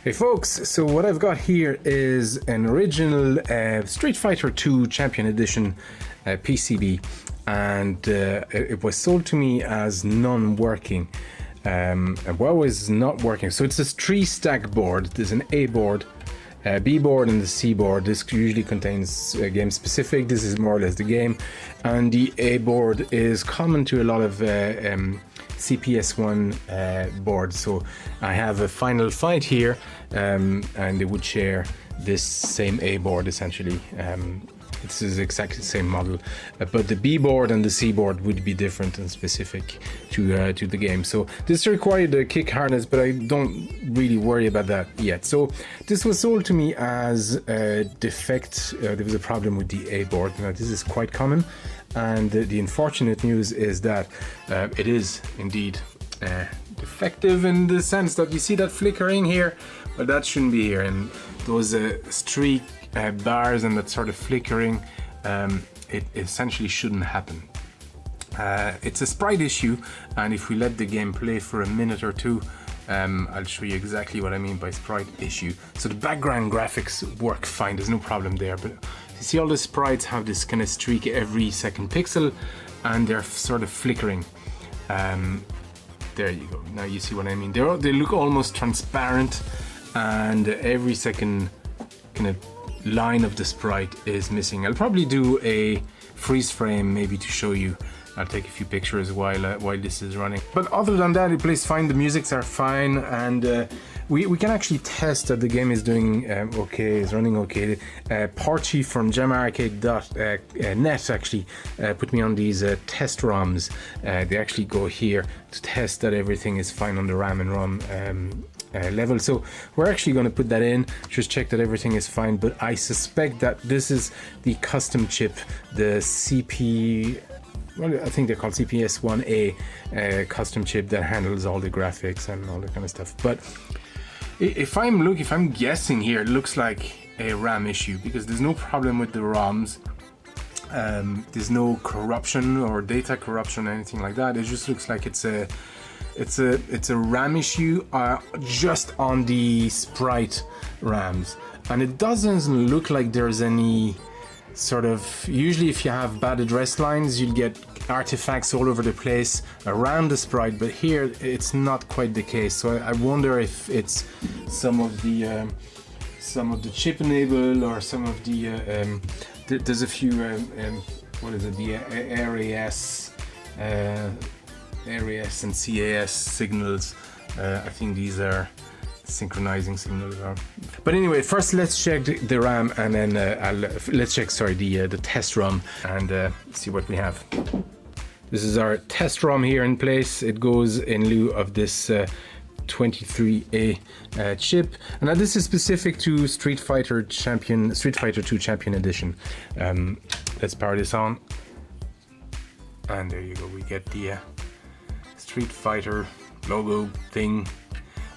Hey folks, so what I've got here is an original Street Fighter 2 Champion Edition PCB, and it was sold to me as non-working. And why was not working? So it's a 3-stack board. There's an A board, B board, and the C board. This usually contains game specific. This is more or less the game, and the A board is common to a lot of CPS1 boards. So I have a Final Fight here, and they would share this same A board essentially. This is exactly the same model, but the B board and the C board would be different and specific to the game. So this required a kick harness, but I don't really worry about that yet. So this was sold to me as a defect. There was a problem with the A board. Now this is quite common, and the unfortunate news is that it is indeed defective in the sense that you see that flickering here, but that shouldn't be here, and those streak bars and that sort of flickering, it essentially shouldn't happen. It's a sprite issue, and if we let the game play for a minute or two, I'll show you exactly what I mean by sprite issue. So the background graphics work fine, there's no problem there, but you see all the sprites have this kind of streak every second pixel, and they're sort of flickering. There you go, now you see what I mean. They look almost transparent, and every second kind of line of the sprite is missing. I'll probably do a freeze frame maybe to show you. I'll take a few pictures while this is running. But other than that, it plays fine. The musics are fine, and we can actually test that the game is doing okay, is running okay. Parchi from jamarcade.net actually put me on these test ROMs. They actually go here to test that everything is fine on the RAM and ROM level. So we're actually going to put that in, just check that everything is fine. But I suspect that this is the custom chip, the I think they're called CPS1A custom chip that handles all the graphics and all that kind of stuff. But if I'm guessing here, it looks like a RAM issue, because there's no problem with the ROMs. There's no corruption or data corruption or anything like that. It just looks like it's a RAM issue just on the sprite RAMs, and it doesn't look like there's any sort of, usually if you have bad address lines, you'll get artifacts all over the place around the sprite, but here it's not quite the case. So I wonder if it's some of the chip enable, or some of the there's a few what is it, the ARIS and CAS signals. I think these are synchronizing signals. But anyway, first let's check the RAM, and then let's check the test ROM, and see what we have. This is our test ROM here in place. It goes in lieu of this 23A chip, and now this is specific to Street Fighter 2 Champion Edition. Let's power this on, and there you go. We get the Street Fighter logo thing.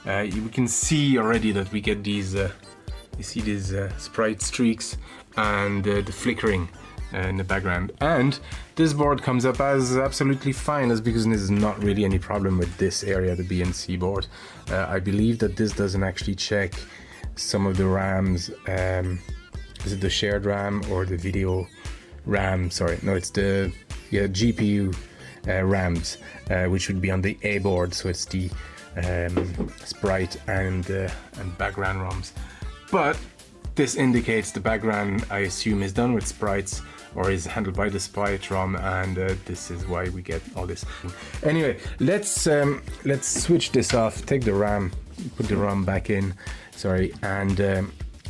We can see already that we get these, you see these sprite streaks and the flickering in the background. And this board comes up as absolutely fine, as because there's not really any problem with this area, the B and C board. I believe that this doesn't actually check some of the RAMs. Is it the shared RAM or the video RAM? Sorry, no, it's the GPU RAMs, which would be on the A board. So it's the sprite and background ROMs. But this indicates the background, I assume, is done with sprites, or is handled by the sprite ROM, and this is why we get all this. Anyway, let's switch this off, take the RAM, put the ROM back in, sorry, and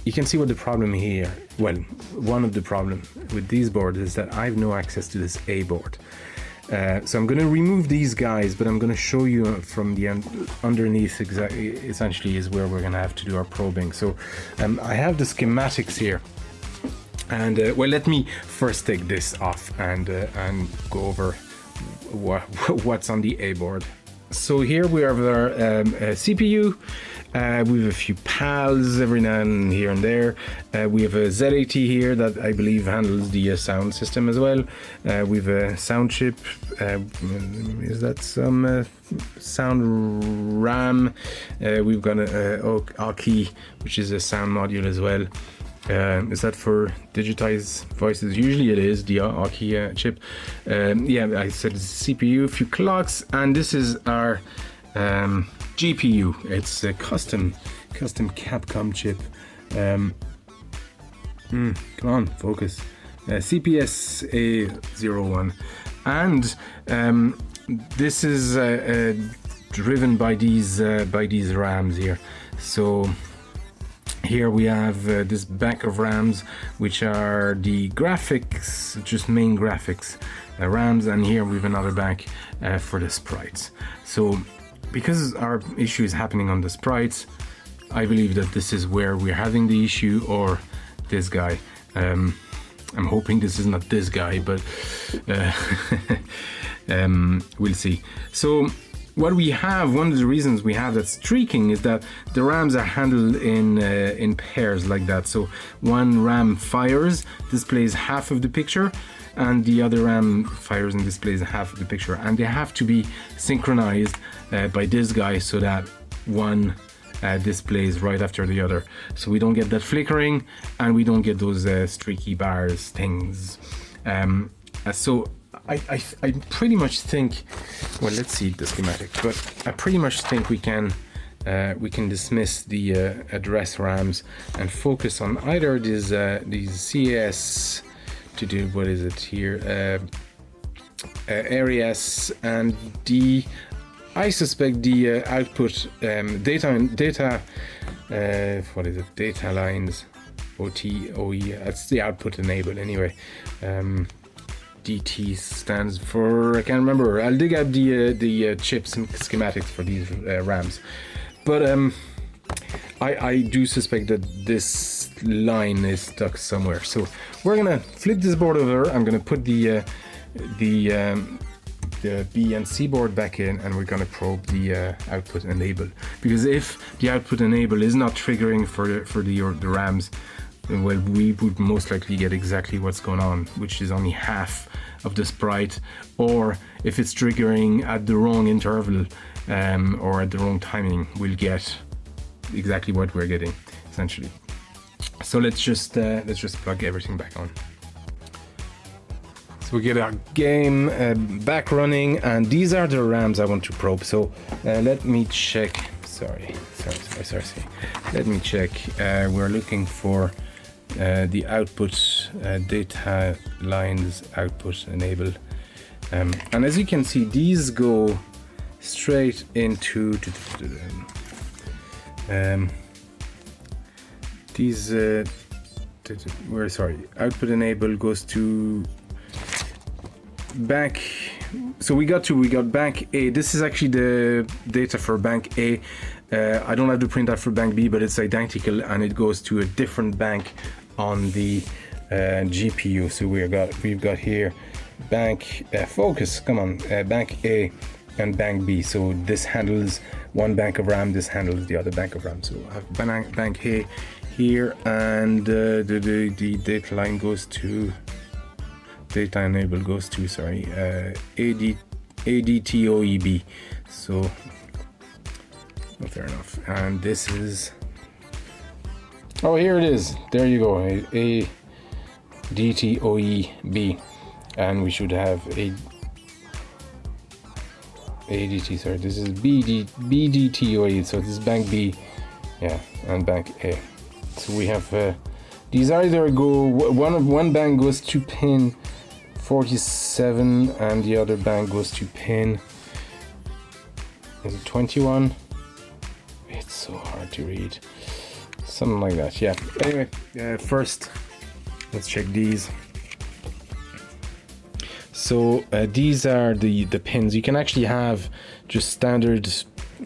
you can see what the problem here, well, one of the problems with these boards is that I have no access to this A board. So I'm going to remove these guys, but I'm going to show you from the underneath essentially is where we're going to have to do our probing. So I have the schematics here, and well, let me first take this off and go over what's on the A board. So here we have our CPU. We have a few PALs every now and here and there. We have a ZAT here that I believe handles the sound system as well. We have a sound chip. Is that some sound RAM? We've got a Aki, which is a sound module as well. Is that for digitized voices? Usually it is, the Aki chip. Yeah, I said it's a CPU, a few clocks, and this is our GPU. It's a custom Capcom chip. Come on, focus. CPS1, and this is driven by these RAMs here. So here we have this bank of RAMs, which are the graphics, just main graphics RAMs, and here we have another bank for the sprites. So because our issue is happening on the sprites, I believe that this is where we're having the issue, or this guy. I'm hoping this is not this guy, but we'll see. So what we have, one of the reasons we have that streaking is that the RAMs are handled in pairs like that. So one RAM fires, displays half of the picture, and the other RAM fires and displays half of the picture, and they have to be synchronized by this guy so that one displays right after the other, so we don't get that flickering and we don't get those streaky bars things. So I pretty much think, well, let's see the schematic, but I pretty much think we can dismiss the address RAMs and focus on either these CAS to do, what is it here, areas, and I suspect the output data what is it, data lines, OE, that's the output enable anyway. DT stands for, I can't remember. I'll dig out the chips and schematics for these RAMs, but I do suspect that this line is stuck somewhere. So we're gonna flip this board over. I'm gonna put the B and C board back in, and we're gonna probe the output enable, because if the output enable is not triggering for the RAMs, well, we would most likely get exactly what's going on, which is only half of the sprite, or if it's triggering at the wrong interval or at the wrong timing, we'll get exactly what we're getting essentially. So let's just plug everything back on. So we get our game back running, and these are the RAMs I want to probe. So let me check. Sorry. Let me check. We're looking for the output data lines, output enable, and as you can see, these go straight into these. Output enable goes to bank. So we got bank A. This is actually the data for bank A. I don't have to print out for bank B, but it's identical, and it goes to a different bank on the GPU. So we've got here bank focus. Come on, bank A and bank B. So this handles one bank of RAM. This handles the other bank of RAM. So I have bank A here, and the data line goes to. Data enable goes to, ADTOEB. So, well, fair enough. And this is, oh, here it is. There you go. ADTOEB, and we should have ADT. Sorry, this is BDTOE. So this is bank B, yeah, and bank A. So we have these either go one bank goes to pin 47 and the other bank goes to pin, is it 21? It's so hard to read. Something like that, yeah. Anyway, first let's check these. So these are the pins. You can actually have just standard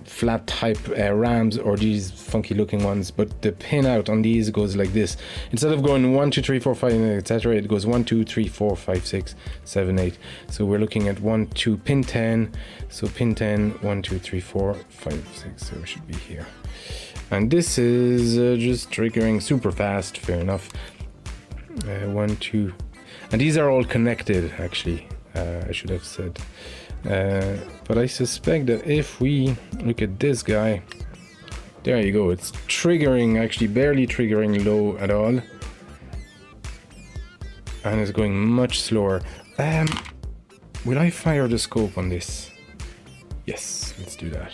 flat type RAMs or these funky looking ones, but the pin out on these goes like this. Instead of going 1 2 3 4 5 etc., it goes 1 2 3 4 5 6 7 8. So we're looking at 1 2 pin 10. So pin 10 1 2 3 4 5 6. So it should be here. And this is just triggering super fast, fair enough. 1, 2, and these are all connected actually, I should have said. But I suspect that if we look at this guy, there you go, it's triggering, actually barely triggering low at all. And it's going much slower. Will I fire the scope on this? Yes, let's do that.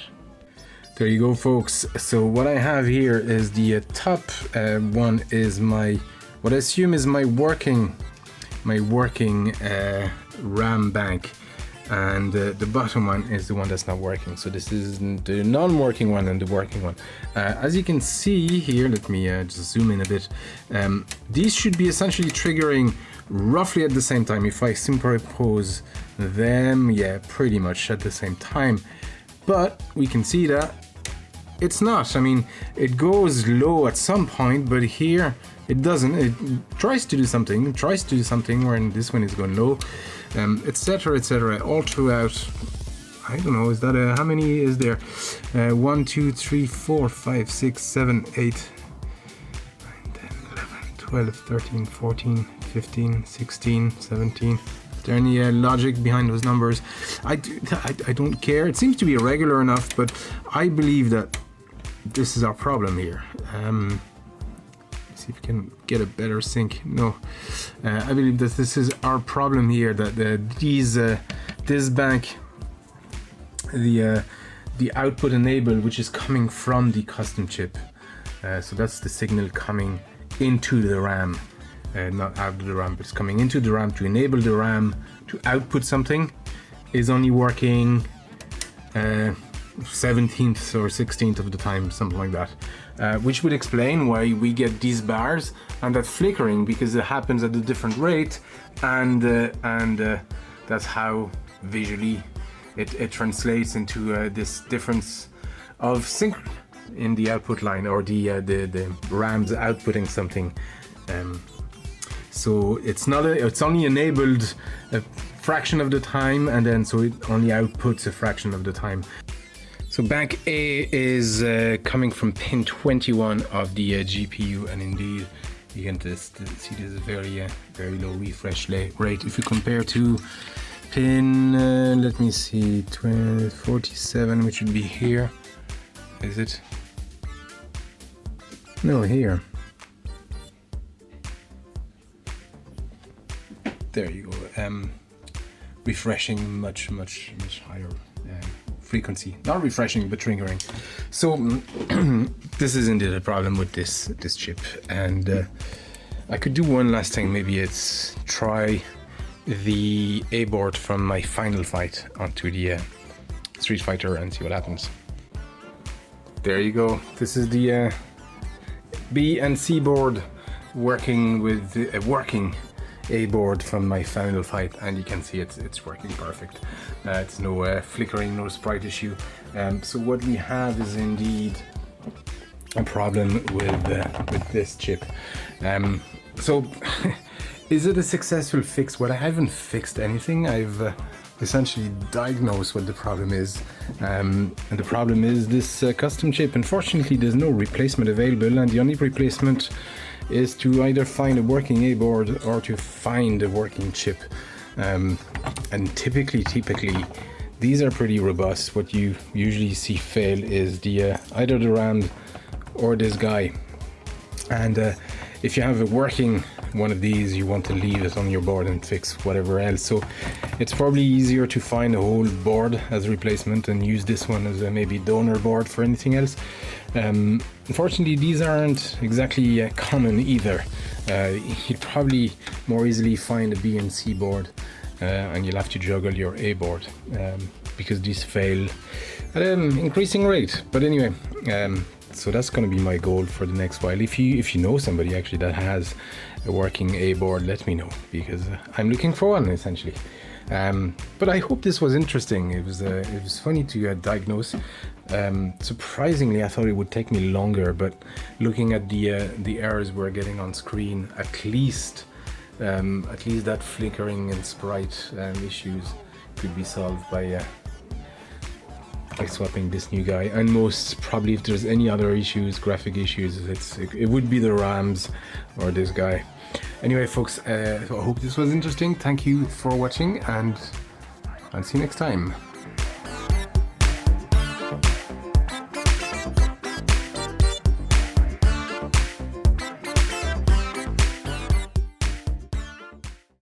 There you go, folks. So what I have here is the top one is my, what I assume is my working RAM bank, and the bottom one is the one that's not working. So this is the non-working one and the working one. As you can see here, let me just zoom in a bit. These should be essentially triggering roughly at the same time. If I superimpose them, yeah, pretty much at the same time. But we can see that it's not. I mean, it goes low at some point, but here it doesn't. It tries to do something, where this one is going low, etc., etc. all throughout. I don't know, is that how many is there? 1, 2, 3, 4, 5, 6, 7, 8, 9, 10, 11, 12, 13, 14, 15, 16, 17. Is there any logic behind those numbers? I don't care. It seems to be irregular enough, but I believe that this is our problem here. See if we can get a better sync. No, I believe that this is our problem here. That this bank, the output enable, which is coming from the custom chip. So that's the signal coming into the RAM, not out of the RAM, but it's coming into the RAM to enable the RAM to output something, is only working 17th or 16th of the time, something like that, which would explain why we get these bars and that flickering, because it happens at a different rate, and that's how visually it translates into this difference of sync in the output line, or the RAM's outputting something. So it's not it's only enabled a fraction of the time, and then so it only outputs a fraction of the time. So bank A is coming from pin 21 of the GPU, and indeed you can just see there's a very low refresh rate if you compare to pin let me see, 47, which would be here. Is it? No, here. There you go. Refreshing much higher frequency. Not refreshing, but triggering. So this is indeed a problem with this chip, and I could do one last thing. Maybe it's try the A board from my final fight onto the Street Fighter and see what happens. There you go. This is the B and C board working with a working A board from my final fight, and you can see it's working perfect. It's no flickering, no sprite issue. So what we have is indeed a problem with this chip. So is it a successful fix? Well, I haven't fixed anything. I've essentially diagnosed what the problem is, and the problem is this custom chip. Unfortunately, there's no replacement available, and the only replacement is to either find a working A board or to find a working chip. And typically these are pretty robust. What you usually see fail is the either the RAM or this guy. And if you have a working one of these, you want to leave it on your board and fix whatever else. So it's probably easier to find a whole board as a replacement and use this one as a maybe donor board for anything else. Unfortunately, these aren't exactly common either. You'd probably more easily find a B and C board, and you'll have to juggle your A board because these fail at an increasing rate. But anyway, so that's going to be my goal for the next while. If you know somebody actually that has a working A board, let me know, because I'm looking for one essentially. But I hope this was interesting. It was funny to diagnose. Surprisingly, I thought it would take me longer, but looking at the errors we're getting on screen, at least that flickering and sprite issues could be solved by by swapping this new guy. And most probably, if there's any other issues, graphic issues, it would be the RAMs or this guy. Anyway, folks, I hope this was interesting. Thank you for watching, and I'll see you next time.